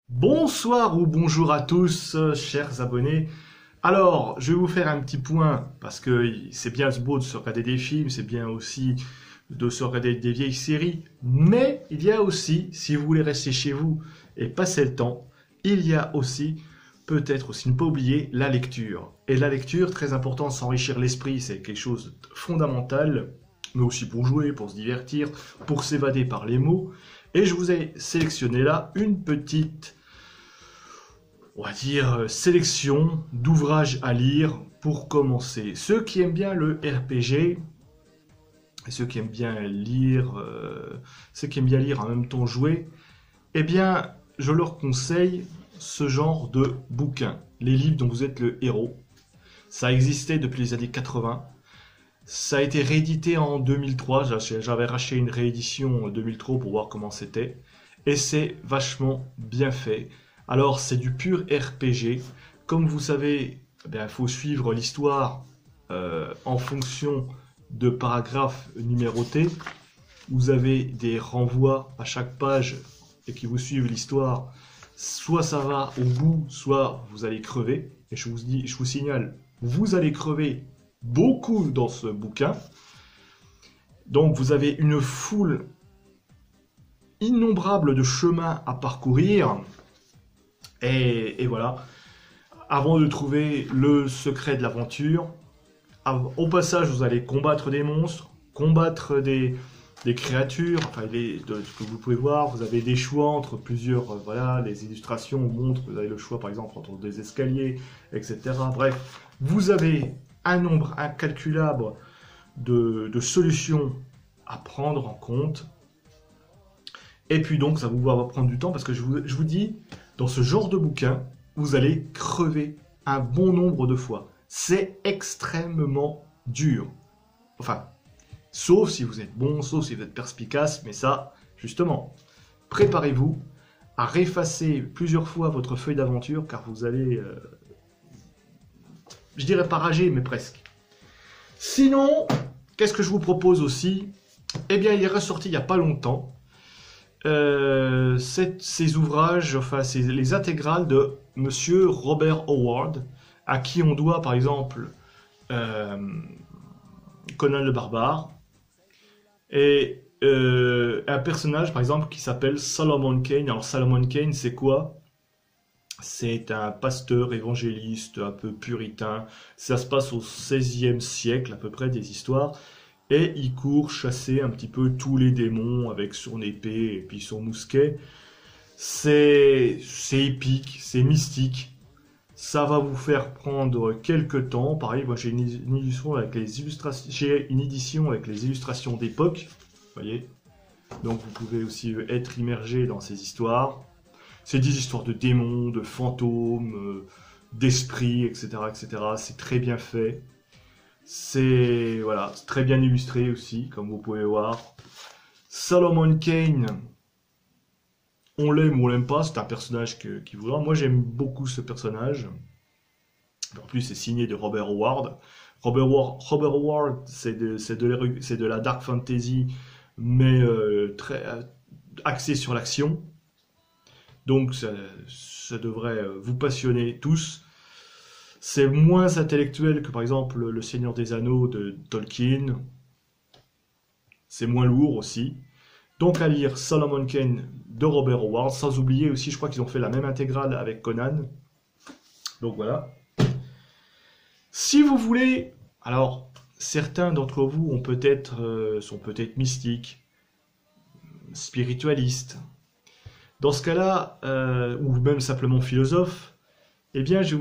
Bonsoir ou bonjour à tous, chers abonnés. Alors, je vais vous faire un petit point, parce que c'est bien beau de se regarder des films, c'est bien aussi de se regarder des vieilles séries, mais il y a aussi, si vous voulez rester chez vous et passer le temps, il y a aussi, peut-être aussi ne pas oublier, la lecture. Et la lecture, très important, s'enrichir l'esprit, c'est quelque chose de fondamental, mais aussi pour jouer, pour se divertir, pour s'évader par les mots. Et je vous ai sélectionné là une petite, on va dire, sélection d'ouvrages à lire pour commencer. Ceux qui aiment bien le RPG, et ceux qui aiment bien lire en même temps jouer, eh bien, je leur conseille ce genre de bouquins. Les livres dont vous êtes le héros. Ça existait depuis les années 80. Ça a été réédité en 2003. J'avais racheté une réédition en 2003 pour voir comment c'était. Et c'est vachement bien fait. Alors, c'est du pur RPG. Comme vous savez, il faut suivre l'histoire en fonction de paragraphes numérotés. Vous avez des renvois à chaque page et qui vous suivent l'histoire. Soit ça va au bout, soit vous allez crever. Et je vous signale, vous allez crever beaucoup dans ce bouquin. Donc vous avez une foule innombrable de chemins à parcourir. Et voilà, avant de trouver le secret de l'aventure, au passage vous allez combattre des monstres, combattre des créatures, que vous pouvez voir. Vous avez des choix entre plusieurs, voilà, les illustrations montrent, vous avez le choix par exemple entre des escaliers, etc. Bref, vous avez un nombre incalculable de solutions à prendre en compte. Et puis donc, ça va prendre du temps parce que je vous dis, dans ce genre de bouquin, vous allez crever un bon nombre de fois. C'est extrêmement dur. Enfin, sauf si vous êtes bon, sauf si vous êtes perspicace, mais ça, justement, préparez-vous à réeffacer plusieurs fois votre feuille d'aventure car vous allez, je dirais pas rager, mais presque. Sinon, qu'est-ce que je vous propose aussi? Eh bien, il est ressorti il n'y a pas longtemps. Ces ouvrages, enfin, c'est les intégrales de Monsieur Robert Howard, à qui on doit par exemple euh, Conan le Barbare, et un personnage par exemple qui s'appelle Solomon Kane. Alors Solomon Kane, c'est quoi? C'est un pasteur évangéliste un peu puritain. Ça se passe au XVIe siècle à peu près des histoires. Et il court chasser un petit peu tous les démons avec son épée et puis son mousquet. C'est épique, c'est mystique. Ça va vous faire prendre quelques temps. Pareil, moi j'ai une édition avec les illustrations, j'ai une édition avec les illustrations d'époque. Vous voyez. Donc vous pouvez aussi être immergé dans ces histoires. C'est des histoires de démons, de fantômes, d'esprits, etc., etc. C'est très bien fait. C'est voilà, c'est très bien illustré aussi, comme vous pouvez voir. Solomon Kane, on l'aime ou on l'aime pas, c'est un personnage qui vous. Moi j'aime beaucoup ce personnage. En plus, c'est signé de Robert Howard. Robert Howard, c'est de la dark fantasy, mais très axé sur l'action. Donc ça devrait vous passionner tous. C'est moins intellectuel que par exemple Le Seigneur des Anneaux de Tolkien. C'est moins lourd aussi. Donc à lire Solomon Kane de Robert Howard, sans oublier aussi, je crois qu'ils ont fait la même intégrale avec Conan. Donc voilà. Si vous voulez, alors certains d'entre vous sont peut-être mystiques, spiritualistes. Dans ce cas-là, ou même simplement philosophes, eh bien je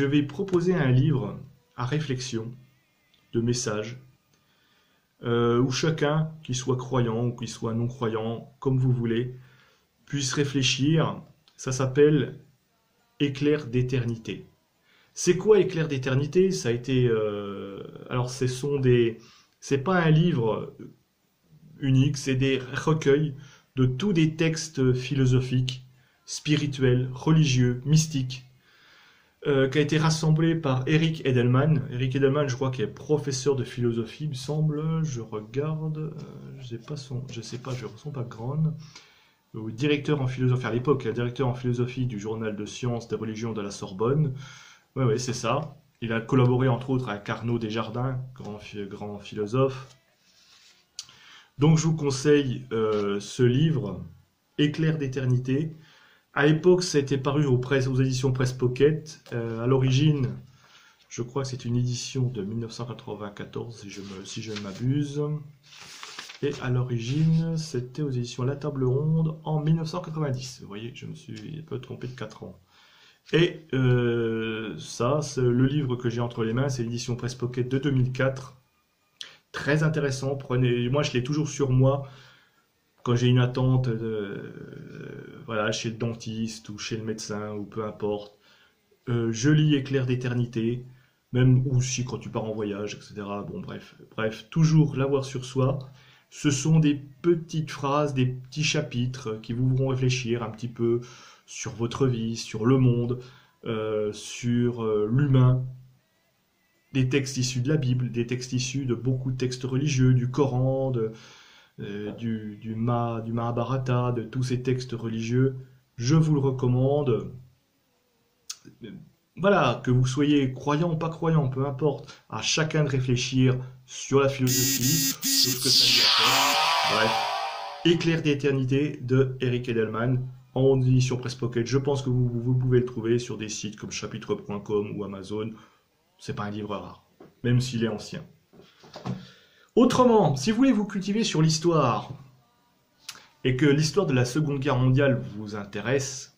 vais proposer un livre à réflexion, de messages, où chacun, qu'il soit croyant ou qu'il soit non-croyant, comme vous voulez, puisse réfléchir. Ça s'appelle Éclair d'éternité. C'est quoi Éclair d'éternité? Ça a été... alors c'est pas un livre unique, c'est des recueils de tous des textes philosophiques, spirituels, religieux, mystiques, qui a été rassemblé par Eric Edelman. Eric Edelman, je crois qu'il est professeur de philosophie, il me semble. Je regarde, je sais pas son background. directeur en philosophie, à l'époque, directeur en philosophie du journal de sciences des religions de la Sorbonne. Oui, oui, c'est ça. Il a collaboré entre autres avec Arnaud Desjardins, grand philosophe. Donc je vous conseille ce livre, Éclair d'éternité. À l'époque, ça a été paru aux éditions Presse Pocket. À l'origine, je crois que c'est une édition de 1994, si je ne m'abuse. Et à l'origine, c'était aux éditions La Table Ronde en 1990. Vous voyez, je me suis un peu trompé de 4 ans. Et ça, c'est le livre que j'ai entre les mains, c'est l'édition Presse Pocket de 2004. Très intéressant. Moi, je l'ai toujours sur moi quand j'ai une attente voilà, chez le dentiste ou chez le médecin ou peu importe. Je lis Éclair d'éternité, même aussi quand tu pars en voyage, etc. Bon, bref, toujours l'avoir sur soi. Ce sont des petites phrases, des petits chapitres qui vous feront réfléchir un petit peu sur votre vie, sur le monde, sur l'humain. Des textes issus de la Bible, des textes issus de beaucoup de textes religieux, du Coran, du Mahabharata, de tous ces textes religieux. Je vous le recommande. Voilà, que vous soyez croyant ou pas croyant, peu importe, à chacun de réfléchir sur la philosophie, sur ce que ça lui a fait. Bref, Éclair d'éternité de Eric Edelman, en édition Presse Pocket. Je pense que vous pouvez le trouver sur des sites comme chapitre.com ou Amazon. C'est pas un livre rare, même s'il est ancien. Autrement, si vous voulez vous cultiver sur l'histoire, et que l'histoire de la Seconde Guerre mondiale vous intéresse,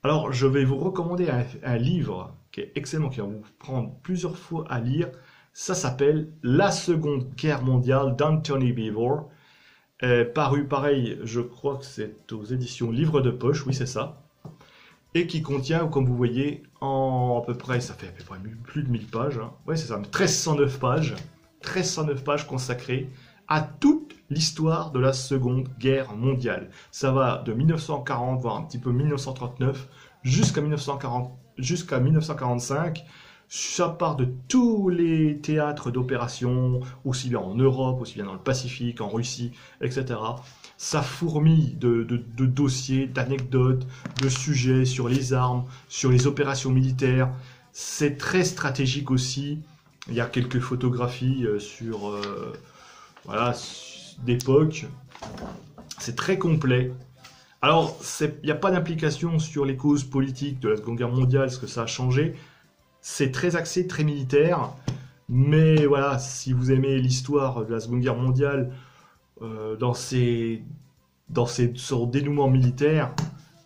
alors je vais vous recommander un livre qui est excellent, qui va vous prendre plusieurs fois à lire. Ça s'appelle La Seconde Guerre mondiale d'Anthony Beevor. Paru pareil, je crois que c'est aux éditions Livre de Poche, oui c'est ça. Et qui contient, comme vous voyez, à peu près, ça fait à peu près plus de 1000 pages. Hein. Ouais, c'est ça, 1309 pages. 1309 pages consacrées à toute l'histoire de la Seconde Guerre mondiale. Ça va de 1940, voire un petit peu 1939, jusqu'à 1945. Ça part de tous les théâtres d'opération, aussi bien en Europe, aussi bien dans le Pacifique, en Russie, etc. Ça fourmille de dossiers, d'anecdotes, de sujets sur les armes, sur les opérations militaires. C'est très stratégique aussi. Il y a quelques photographies voilà, d'époque. C'est très complet. Alors, il n'y a pas d'implication sur les causes politiques de la Seconde Guerre mondiale, ce que ça a changé. C'est très axé, très militaire. Mais voilà, si vous aimez l'histoire de la Seconde Guerre mondiale dans son dénouement militaire,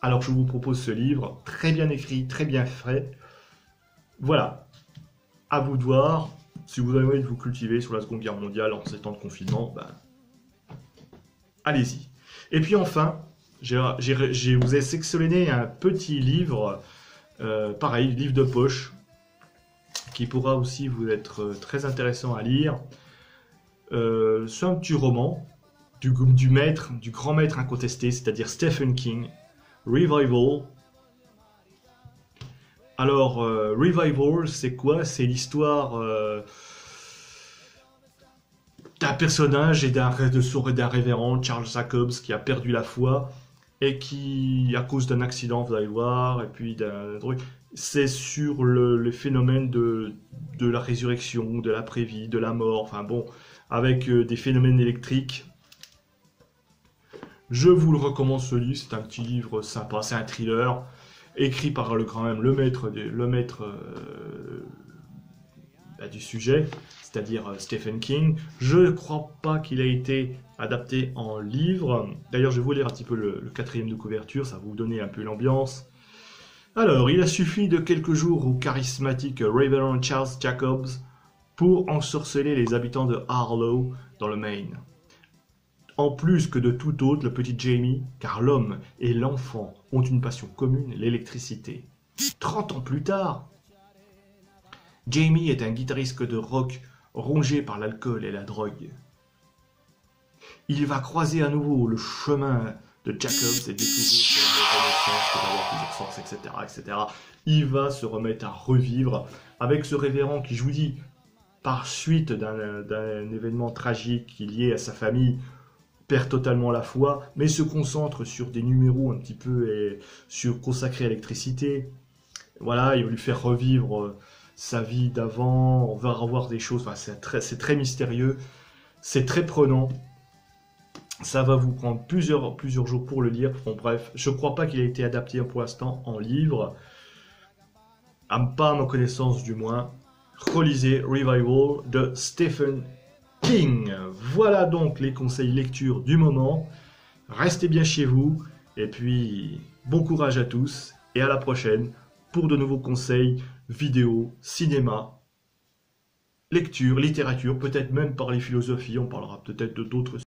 alors je vous propose ce livre, très bien écrit, très bien fait. Voilà, à vous de voir. Si vous avez envie de vous cultiver sur la Seconde Guerre mondiale en ces temps de confinement, ben, allez-y. Et puis enfin, je vous ai sélectionné un petit livre, pareil, livre de poche, qui pourra aussi vous être très intéressant à lire. C'est un petit roman du grand maître incontesté, c'est-à-dire Stephen King, Revival. Alors, Revival, c'est quoi? C'est l'histoire d'un personnage et d'un révérend, Charles Jacobs, qui a perdu la foi et qui, à cause d'un accident, vous allez voir, et puis d'un truc, c'est sur le phénomène de la résurrection, de l'après-vie, de la mort, enfin bon, avec des phénomènes électriques. Je vous le recommande ce livre, c'est un petit livre sympa, c'est un thriller, écrit par quand même le maître du sujet, c'est-à-dire Stephen King. Je ne crois pas qu'il ait été adapté en livre. D'ailleurs, je vais vous lire un petit peu le quatrième de couverture, ça va vous donner un peu l'ambiance. Alors, il a suffi de quelques jours au charismatique Reverend Charles Jacobs pour ensorceler les habitants de Harlow, dans le Maine. En plus que de tout autre, le petit Jamie, car l'homme et l'enfant ont une passion commune, l'électricité. 30 ans plus tard, Jamie est un guitariste de rock rongé par l'alcool et la drogue. Il va croiser à nouveau le chemin de Jacobs et découvrir que renaissance peut avoir plusieurs sens, etc., etc. Il va se remettre à revivre avec ce révérend qui, je vous dis, par suite d'un événement tragique lié à sa famille, perd totalement la foi, mais se concentre sur des numéros un petit peu consacrés à l'électricité. Voilà, il va lui faire revivre sa vie d'avant, on va revoir des choses, enfin, c'est très mystérieux, c'est très prenant. Ça va vous prendre plusieurs jours pour le lire. Bon, bref, je ne crois pas qu'il ait été adapté pour l'instant en livre, pas à ma connaissance du moins. Relisez Revival de Stephen King. Voilà donc les conseils lecture du moment. Restez bien chez vous et puis bon courage à tous et à la prochaine pour de nouveaux conseils, vidéos, cinéma, lecture, littérature, peut-être même parler philosophie, on parlera peut-être de d'autres